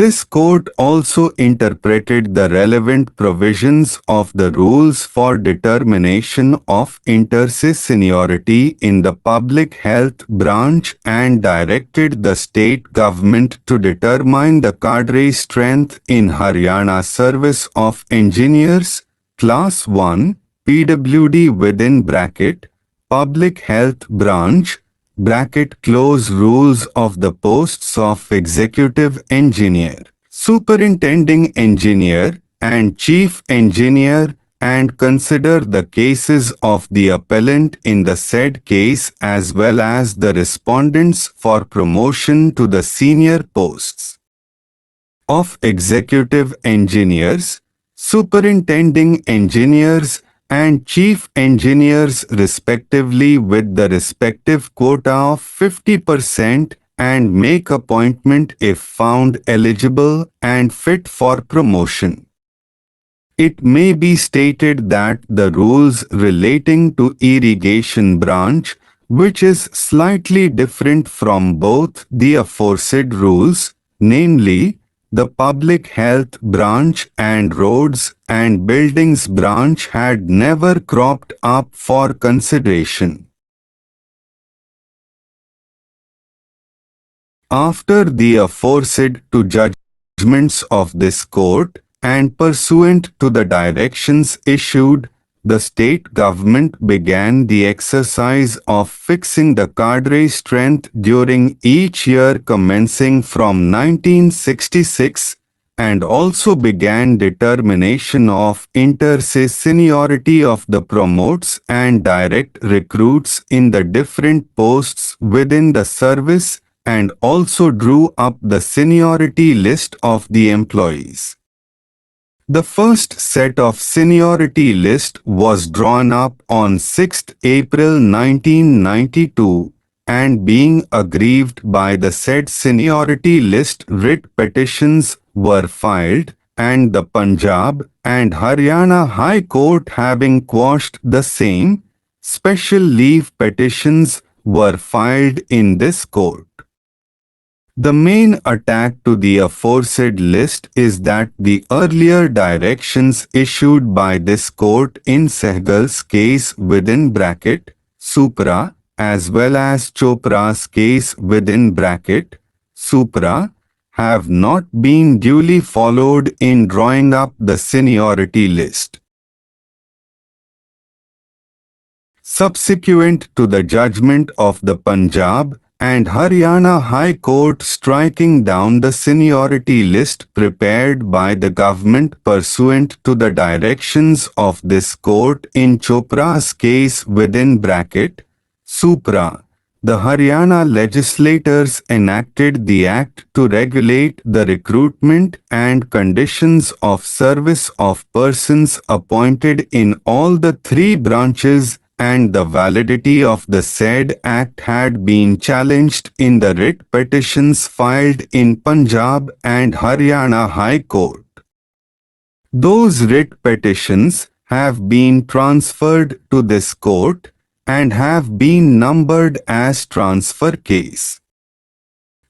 This court also interpreted the relevant provisions of the rules for determination of inter-se seniority in the public health branch and directed the state government to determine the cadre strength in Haryana Service of Engineers, Class 1, PWD within bracket, Public Health Branch, bracket close rules of the posts of Executive Engineer, Superintending Engineer, and Chief Engineer, and consider the cases of the appellant in the said case as well as the respondents for promotion to the senior posts of Executive Engineers, Superintending Engineers, and Chief Engineers respectively with the respective quota of 50% and make appointment if found eligible and fit for promotion. It may be stated that the rules relating to irrigation branch, which is slightly different from both the aforesaid rules, namely, the Public Health Branch and Roads and Buildings Branch had never cropped up for consideration. After the aforesaid two judgments of this court, and pursuant to the directions issued, the state government began the exercise of fixing the cadre strength during each year commencing from 1966 and also began determination of inter-se seniority of the promotes and direct recruits in the different posts within the service and also drew up the seniority list of the employees. The first set of seniority list was drawn up on 6 April 1992 and being aggrieved by the said seniority list writ petitions were filed and the Punjab and Haryana High Court having quashed the same, special leave petitions were filed in this court. The main attack to the aforesaid list is that the earlier directions issued by this court in Sehgal's case within bracket, Supra, as well as Chopra's case within bracket, Supra, have not been duly followed in drawing up the seniority list. Subsequent to the judgment of the Punjab and Haryana High Court striking down the seniority list prepared by the government pursuant to the directions of this court in Chopra's case within bracket, Supra, the Haryana legislators enacted the Act to regulate the recruitment and conditions of service of persons appointed in all the three branches, and the validity of the said Act had been challenged in the writ petitions filed in Punjab and Haryana High Court. Those writ petitions have been transferred to this court and have been numbered as transfer case.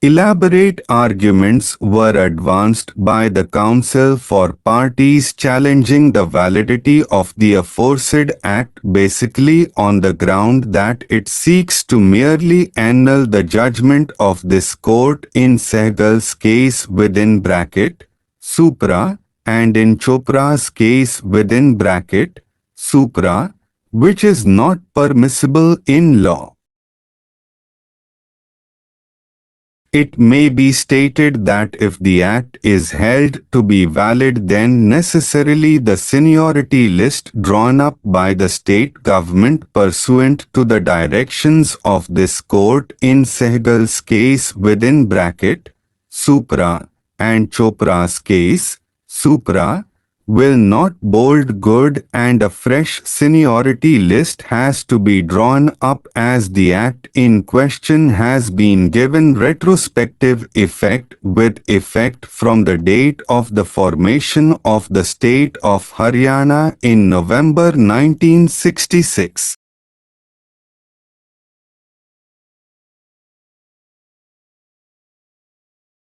Elaborate arguments were advanced by the counsel for parties challenging the validity of the aforesaid Act basically on the ground that it seeks to merely annul the judgment of this court in Sehgal's case within bracket, Supra, and in Chopra's case within bracket, Supra, which is not permissible in law. It may be stated that if the Act is held to be valid, then necessarily the seniority list drawn up by the state government pursuant to the directions of this court in Sehgal's case within bracket, Supra, and Chopra's case, Supra, will not hold good, and a fresh seniority list has to be drawn up as the Act in question has been given retrospective effect with effect from the date of the formation of the state of Haryana in November 1966.